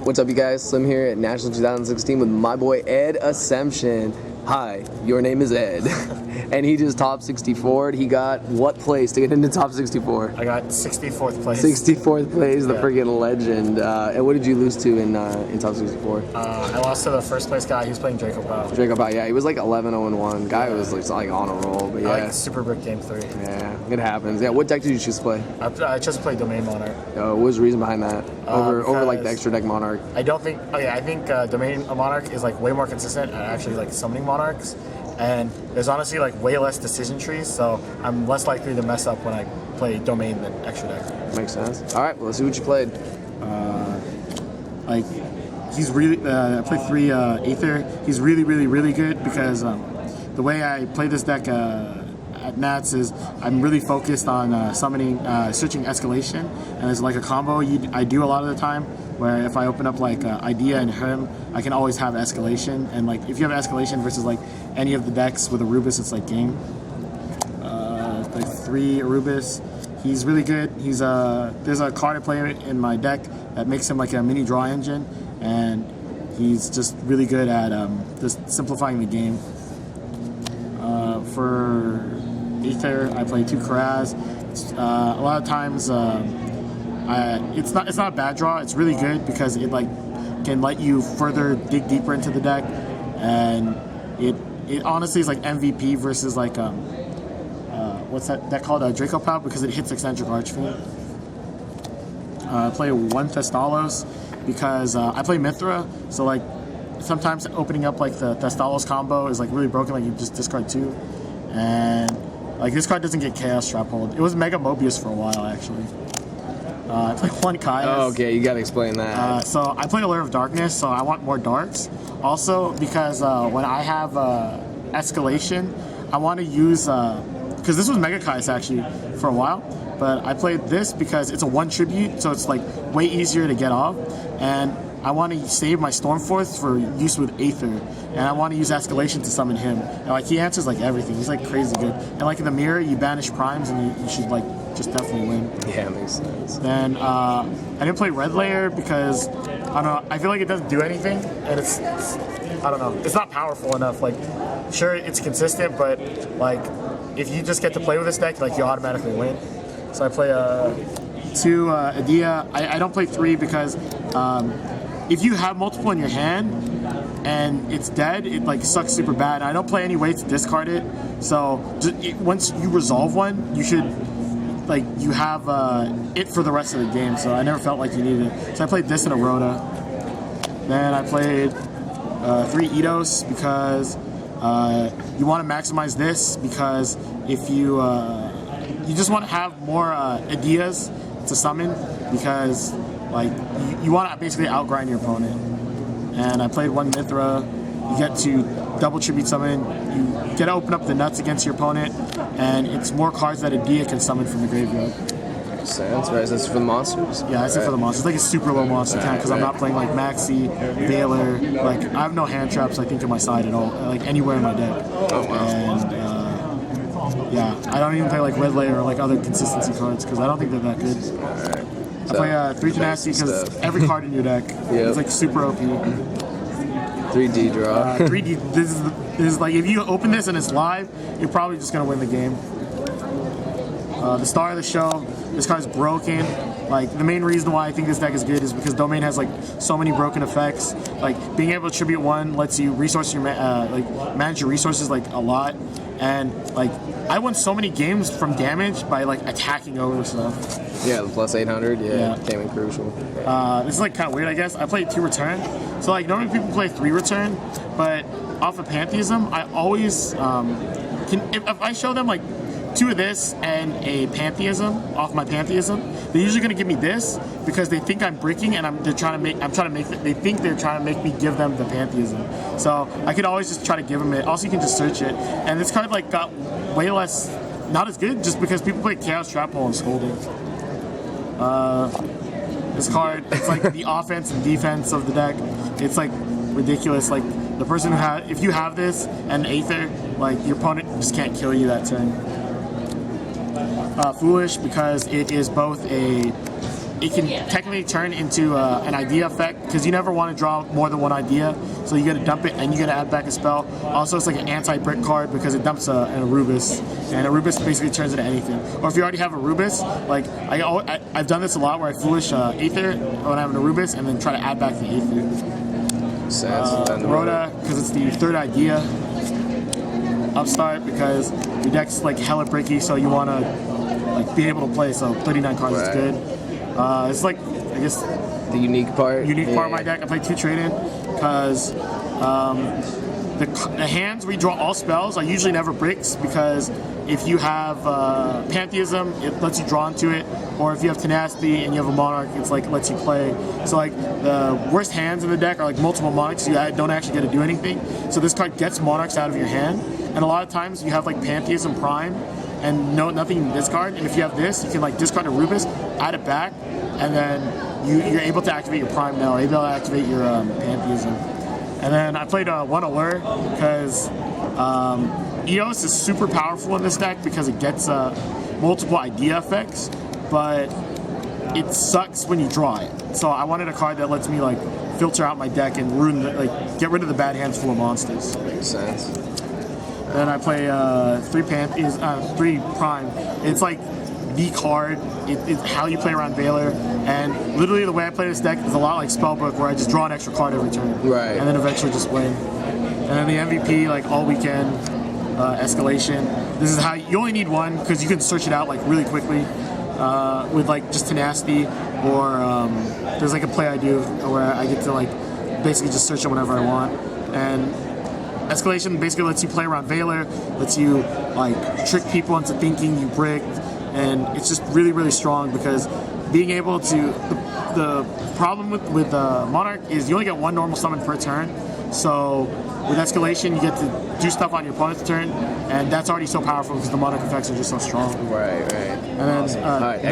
What's up, you guys? Slim here at National 2016 with my boy Ed Assumption. Hi, your name is Ed. And he just top 64'd. He got what place to get into top 64? I got 64th place. 64th place, the freaking legend. And what did you lose to in top 64? I lost to the first place guy. He was playing Draco Pao. Draco Pao, yeah, he was like 11-0-1. Guy was like on a roll, but yeah. I like Super Brick Game 3. Yeah, it happens. Yeah, what deck did you choose to play? I just played Domain Monarch. What was the reason behind that? Over like the extra deck Monarch? I think Domain Monarch is like way more consistent at actually like summoning Monarchs. And there's honestly like way less decision trees, so I'm less likely to mess up when I play Domain than extra deck. Makes sense. All right, well, let's see what you played. He's really. I played 3 Aether. He's really good because the way I play this deck at Nats is I'm really focused on switching escalation, and there's like a combo I do a lot of the time where if I open up like Idea and him, I can always have escalation, and like if you have escalation versus like any of the decks with Arubis, it's like game. Like 3 Arubis. He's really good. There's a card I play in my deck that makes him like a mini draw engine, and he's just really good at just simplifying the game. For Aether, I play 2 Karaz. A lot of times, it's not a bad draw. It's really good because it like can let you further dig deeper into the deck, and it honestly is like MVP versus like what's that deck called? Draco Pao, because it hits Eccentric Archfiend. I play 1 Thestalos because I play Mithra, so like sometimes opening up like the Thestalos combo is like really broken, like you just discard 2, and like this card doesn't get Chaos Trap hold. It was Mega Mobius for a while actually. I play 1 Kaius. Oh, okay, you gotta explain that. So I play Allure of Darkness, so I want more darks. Also, because when I have escalation, I want to use because this was Mega Kaius actually for a while, but I played this because it's a 1 tribute, so it's like way easier to get off, and I want to save my Stormforce for use with Aether, and I want to use escalation to summon him. And like he answers like everything. He's like crazy good. And like in the mirror, you banish primes, and you should like just definitely win. Yeah, makes sense. Then I didn't play Red Layer because I don't know. I feel like it doesn't do anything, and it's I don't know. It's not powerful enough. Like, sure, it's consistent, but like if you just get to play with this deck, like you automatically win. So I play 2 Idea. I don't play 3 because if you have multiple in your hand and it's dead, it like sucks super bad. I don't play any way to discard it. So once you resolve one, you should like you have it for the rest of the game. So I never felt like you needed it. So I played this in a Rhoda. Then I played 3 Eidos because you want to maximize this because if you just want to have more ideas to summon because like you want to basically outgrind your opponent. And I played 1 Mithra. You get to double tribute summon. You get to open up the nuts against your opponent, and it's more cards that Idea can summon from the graveyard. Makes sense, right? That's for the monsters? Yeah, that's it for the monsters. It's like a super low monster count because I'm not playing like Maxi, Baylor. Like I have no hand traps I think to my side at all, like anywhere in my deck. Oh wow. And yeah, I don't even play like Red Layer or like other consistency cards because I don't think they're that good. Alright. I play 3 Tenacity because every card in your deck is like super OP. 3D draw. 3D. This is like if you open this and it's live, you're probably just gonna win the game. The star of the show. This card's broken. Like the main reason why I think this deck is good is because Domain has like so many broken effects. Like being able to tribute 1 lets you resource your manage your resources like a lot, and like I won so many games from damage by like attacking over stuff. Yeah, the plus 800. Yeah, came in crucial. This is like kind of weird, I guess. I played 2 Return, so like normally people play 3 Return, but off of Pantheism, I always if I show them like 2 of this and a Pantheism off my Pantheism, they're usually going to give me this because they think I'm bricking and they think they're trying to make me give them the Pantheism. So I could always just try to give them it. Also, you can just search it. And this card like got way less, not as good, just because people play Chaos Trap Hole and Scolding. This card, it's like the offense and defense of the deck. It's like ridiculous. Like the person who if you have this and Aether, like your opponent just can't kill you that turn. Foolish because it is both a it can technically turn into an idea effect because you never want to draw more than one idea. So you got to dump it and you got to add back a spell. Also, it's like an anti-brick card because it dumps an Arubis, and Arubis basically turns into anything. Or if you already have Arubis, like I've done this a lot where I foolish Aether when I have an Arubis and then try to add back the Aether. Sense. Rhoda, because it's the third idea. Upstart because your deck's like hella bricky, so you want to like be able to play. So 39 cards is good. It's like I guess the unique part. Part of my deck. I play 2 trade-in because the hands where you draw all spells are usually never bricks because if you have Pantheism, it lets you draw into it, or if you have Tenacity and you have a Monarch, it's like it lets you play. So like the worst hands in the deck are like multiple Monarchs, you don't actually get to do anything. So this card gets Monarchs out of your hand, and a lot of times you have like Pantheism Prime and nothing in this card, and if you have this, you can like discard a Rubis, add it back, and then you're able to activate your Prime now, or able to activate your Pantheism. And then I played one Allure because Eos is super powerful in this deck because it gets multiple idea effects, but it sucks when you draw it. So I wanted a card that lets me like filter out my deck and get rid of the bad hands full of monsters. Makes sense. Then I play 3 Prime. It's like the card. It's how you play around Veiler, and literally the way I play this deck is a lot like Spellbook, where I just draw an extra card every turn, right, and then eventually just win. And then the MVP, like all weekend, Escalation. This is how you only need one because you can search it out like really quickly with like just Tenacity, or there's like a play I do where I get to like basically just search it whenever I want. And Escalation basically lets you play around Veiler, lets you like trick people into thinking you bricked, and it's just really, really strong because being able to the problem with Monarch is you only get one normal summon per turn. So with Escalation, you get to do stuff on your opponent's turn, and that's already so powerful because the Monarch effects are just so strong. Right. And then Awesome. All right,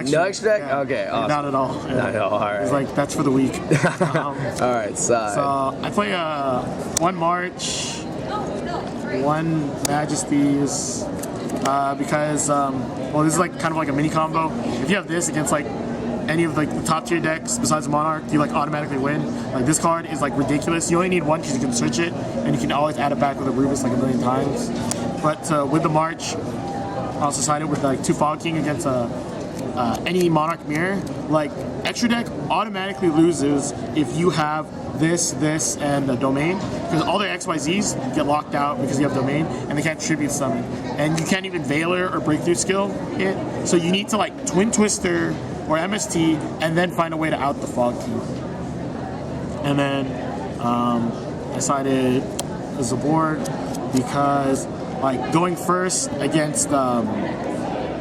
no extra deck? yeah. Okay, awesome. Not at all. Yeah. Not at all. All right. It's like that's for the week. All right, side. So I play 1 March, 1 Majesties, because well, this is like kind of like a mini combo. If you have this against like any of like the top tier decks besides Monarch, you like automatically win. Like this card is like ridiculous. You only need one because you can search it, and you can always add it back with a Rubis like a million times. But with the March, I also sided with like 2 Fog King against any Monarch mirror. Like extra deck automatically loses if you have this, and the domain, because all their XYZs get locked out because you have domain, and they can't tribute summon, and you can't even Veiler or Breakthrough skill it. So you need to like Twin Twister or MST, and then find a way to out the Fog King. And then I sided Zaborg because like going first against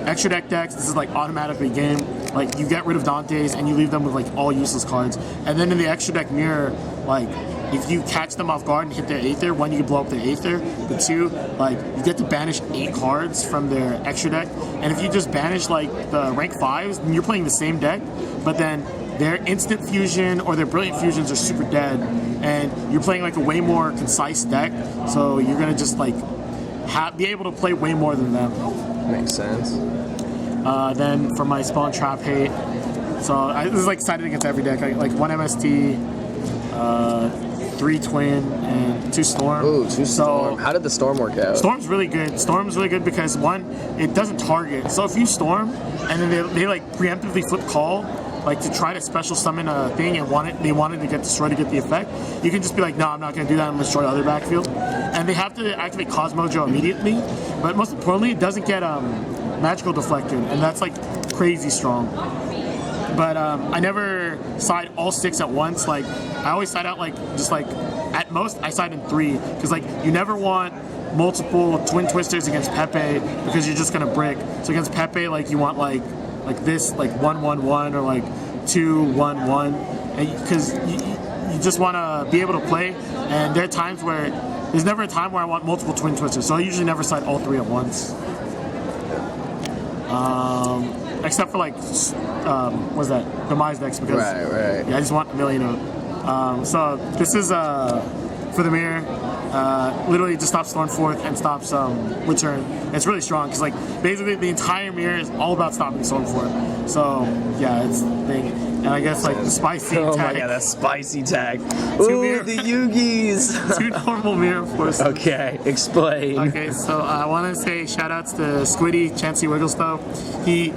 extra deck decks, this is like automatically game. Like you get rid of Dante's and you leave them with like all useless cards. And then in the extra deck mirror, like if you catch them off guard and hit their Aether, 1, you can blow up their Aether, but 2, like you get to banish 8 cards from their extra deck. And if you just banish like the rank 5s, then you're playing the same deck, but then their instant fusion or their brilliant fusions are super dead, and you're playing like a way more concise deck, so you're gonna just like be able to play way more than them. Makes sense. Then for my Spawn Trap Hate, so this is like sided against every deck. Like 1 MST, 3 Twin, and 2 Storm. Ooh, 2 Storm. So how did the Storm work out? Storm's really good. Storm's really good because 1, it doesn't target. So if you Storm and then they like preemptively flip Call, like to try to special summon a thing and they wanted to get destroyed to get the effect, you can just be like, no, I'm not going to do that. I'm going to destroy the other backfield. And they have to activate Cosmojo immediately. But most importantly, it doesn't get Magical Deflector, and that's like crazy strong. But I never side all 6 at once. Like I always side out like just like at most I side in 3, because like you never want multiple Twin Twisters against Pepe because you're just gonna brick. So against Pepe, like you want like this, like 1-1-1 or like 2-1-1, and because you just want to be able to play. And there are times where there's never a time where I want multiple Twin Twisters, so I usually never side all 3 at once. Except for like what's that, Demise decks, because right. yeah, I just want a million of them. So this is for the mirror. literally just stops Stormforth and stops Return. It's really strong because like basically the entire mirror is all about stopping Stormforth. So yeah, it's the thing. And I guess like the spicy Oh tag. my god, that spicy tag. Ooh, mirror- the Yugis. 2 normal mirror forces. Okay, explain. Okay, so I want to say shout outs to Squiddy, Chansey Wigglespoe. He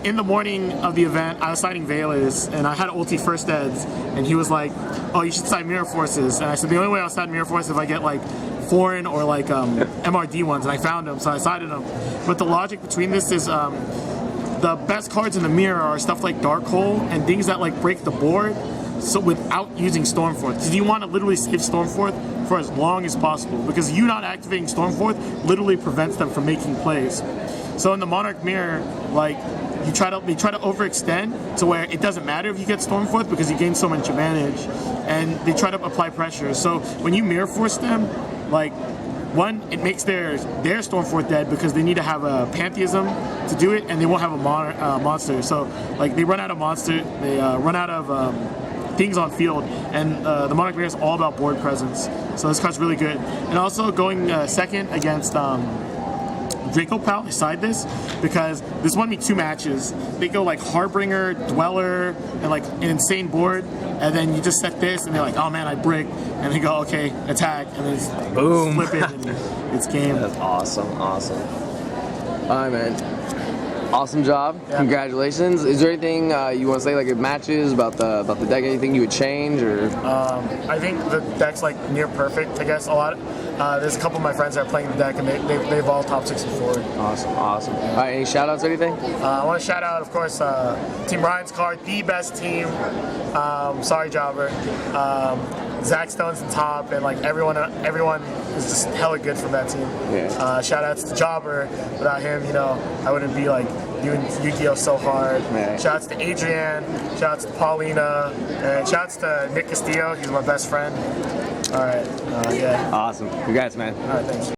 in the morning of the event, I was siding Veilers, and I had ulti first eds, and he was like, "Oh, you should side mirror forces." And I said, "The only way I'll side mirror forces if I get like foreign or like MRD ones." And I found them, so I sided them. But the logic between this is the best cards in the mirror are stuff like Darkhold and things that like break the board. So without using Stormforth, because you want to literally save Stormforth for as long as possible, because you not activating Stormforth literally prevents them from making plays. So in the Monarch mirror, like they try to overextend to where it doesn't matter if you get Stormforth because you gain so much advantage, and they try to apply pressure. So when you mirror force them, like one, it makes their Stormforth dead because they need to have a Pantheism to do it, and they won't have a monster. So like they run out of monster, they run out of things on field, and the Monarch mirror is all about board presence. So this card's really good. And also going second against Draco Pal, I side this because this won me 2 matches. They go like Harbinger, Dweller, and like an insane board, and then you just set this, and they're like, "Oh man, I brick," and they go, "Okay, attack," and then just Boom. flip it, and it's game. That's awesome, awesome. All right, man. Awesome job. Yeah. Congratulations. Is there anything you want to say, like in matches about the deck? Anything you would change or? I think the deck's like near perfect. I guess a lot. There's a couple of my friends that are playing the deck, and they've all top 64. Awesome, awesome. All right, any shout outs or anything? I want to shout out, of course, Team Ryan's card, the best team. Sorry, Jobber. Zach Stone's the top, and like everyone is just hella good from that team. Yeah. Shout outs to Jobber. Without him, I wouldn't be like doing Yu-Gi-Oh so hard. Yeah. Shout outs to Adrian. Shout outs to Paulina, and shout outs to Nick Castillo. He's my best friend. All right. Yeah. Awesome. Congrats, man. All right. Thanks.